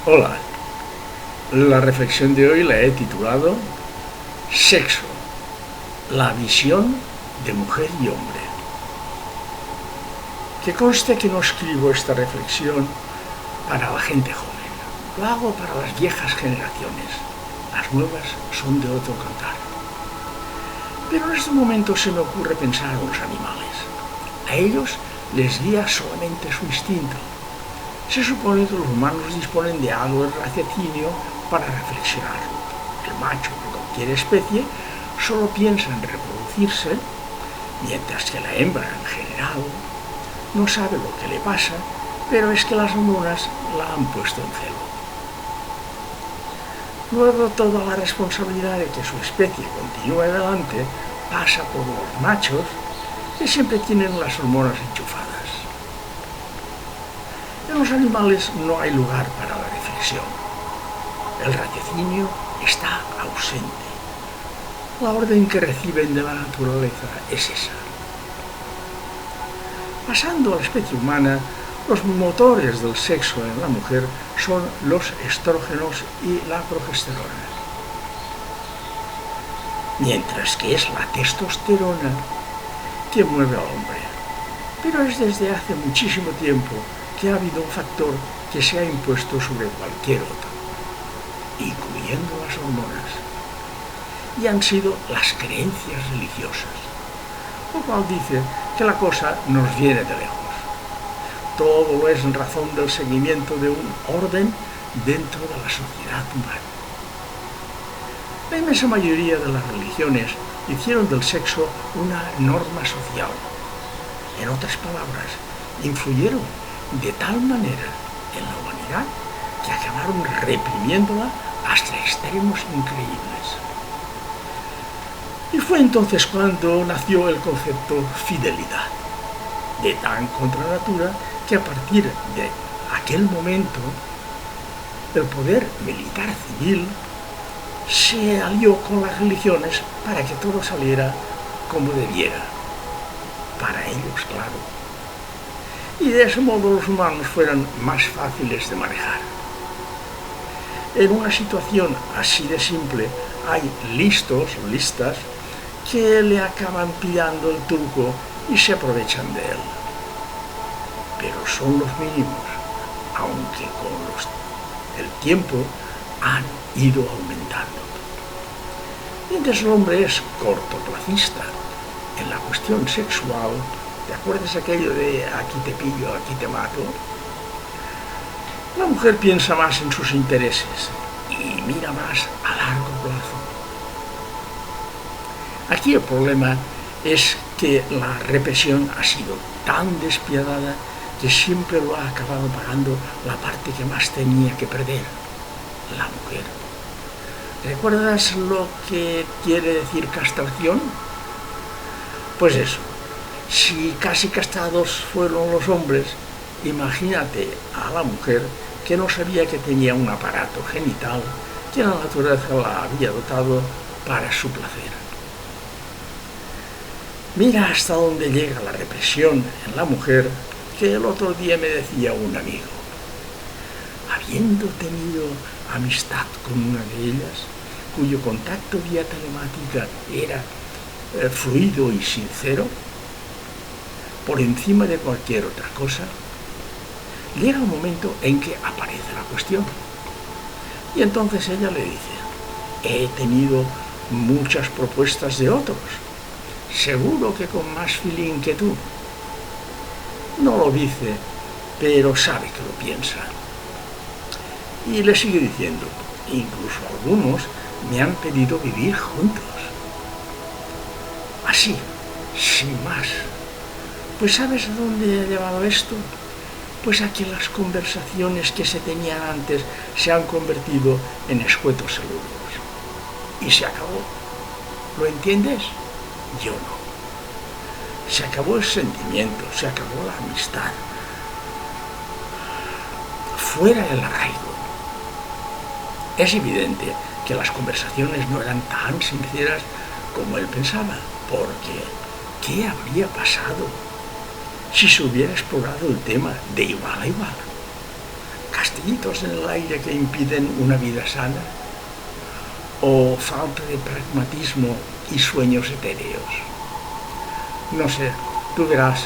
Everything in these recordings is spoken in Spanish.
Hola, la reflexión de hoy la he titulado Sexo, la visión de mujer y hombre. Que conste que no escribo esta reflexión para la gente joven, lo hago para las viejas generaciones, las nuevas son de otro cantar. Pero en este momento se me ocurre pensar en los animales. A ellos les guía solamente su instinto. Se supone que los humanos disponen de algo de raciocinio para reflexionar. El macho de cualquier especie solo piensa en reproducirse, mientras que la hembra en general no sabe lo que le pasa, pero es que las hormonas la han puesto en celo. Luego toda la responsabilidad de que su especie continúe adelante pasa por los machos, que siempre tienen las hormonas enchufadas. En los animales no hay lugar para la reflexión. El raciocinio está ausente. La orden que reciben de la naturaleza es esa. Pasando a la especie humana, los motores del sexo en la mujer son los estrógenos y la progesterona, mientras que es la testosterona que mueve al hombre. Pero es desde hace muchísimo tiempo que ha habido un factor que se ha impuesto sobre cualquier otro, incluyendo las hormonas, y han sido las creencias religiosas, lo cual dice que la cosa nos viene de lejos. Todo lo es en razón del seguimiento de un orden dentro de la sociedad humana. La inmensa mayoría de las religiones hicieron del sexo una norma social. En otras palabras, influyeron de tal manera en la humanidad que acabaron reprimiéndola hasta extremos increíbles. Y fue entonces cuando nació el concepto fidelidad, de tan contra natura que a partir de aquel momento el poder militar civil se alió con las religiones para que todo saliera como debiera, para ellos, claro. Y de ese modo los humanos fueran más fáciles de manejar. En una situación así de simple hay listos o listas que le acaban pillando el truco y se aprovechan de él. Pero son los mínimos, aunque con el tiempo han ido aumentando. Mientras el hombre es cortoplacista en la cuestión sexual, ¿te acuerdas aquello de aquí te pillo, aquí te mato? La mujer piensa más en sus intereses y mira más a largo plazo. Aquí el problema es que la represión ha sido tan despiadada que siempre lo ha acabado pagando la parte que más tenía que perder, la mujer. ¿Recuerdas lo que quiere decir castración? Pues eso, si casi castrados fueron los hombres, imagínate a la mujer que no sabía que tenía un aparato genital que la naturaleza la había dotado para su placer. Mira hasta dónde llega la represión en la mujer, que el otro día me decía un amigo. Habiendo tenido amistad con una de ellas, cuyo contacto vía telemática era fluido y sincero, por encima de cualquier otra cosa, llega un momento en que aparece la cuestión. Y entonces ella le dice, he tenido muchas propuestas de otros, seguro que con más feeling que tú. No lo dice, pero sabe que lo piensa. Y le sigue diciendo, incluso algunos me han pedido vivir juntos. Así, sin más. Pues ¿sabes a dónde ha llevado esto? Pues a que las conversaciones que se tenían antes se han convertido en escuetos saludos. Y se acabó. ¿Lo entiendes? Yo no. Se acabó el sentimiento, se acabó la amistad. Fuera el arraigo. Es evidente que las conversaciones no eran tan sinceras como él pensaba, porque ¿qué habría pasado si se hubiera explorado el tema de igual a igual? castillitos en el aire que impiden una vida sana, o falta de pragmatismo y sueños etéreos. No sé, tú verás.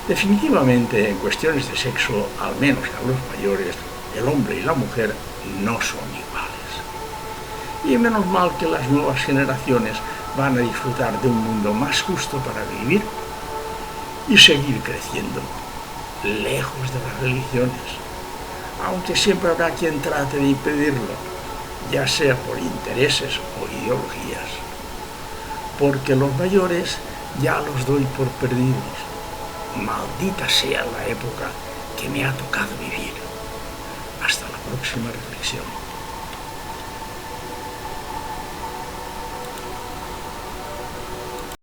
Definitivamente, en cuestiones de sexo, al menos a los mayores, el hombre y la mujer no son iguales. Y menos mal que las nuevas generaciones van a disfrutar de un mundo más justo para vivir y seguir creciendo, lejos de las religiones, aunque siempre habrá quien trate de impedirlo, ya sea por intereses o ideologías, porque los mayores ya los doy por perdidos. Maldita sea la época que me ha tocado vivir. Hasta la próxima reflexión.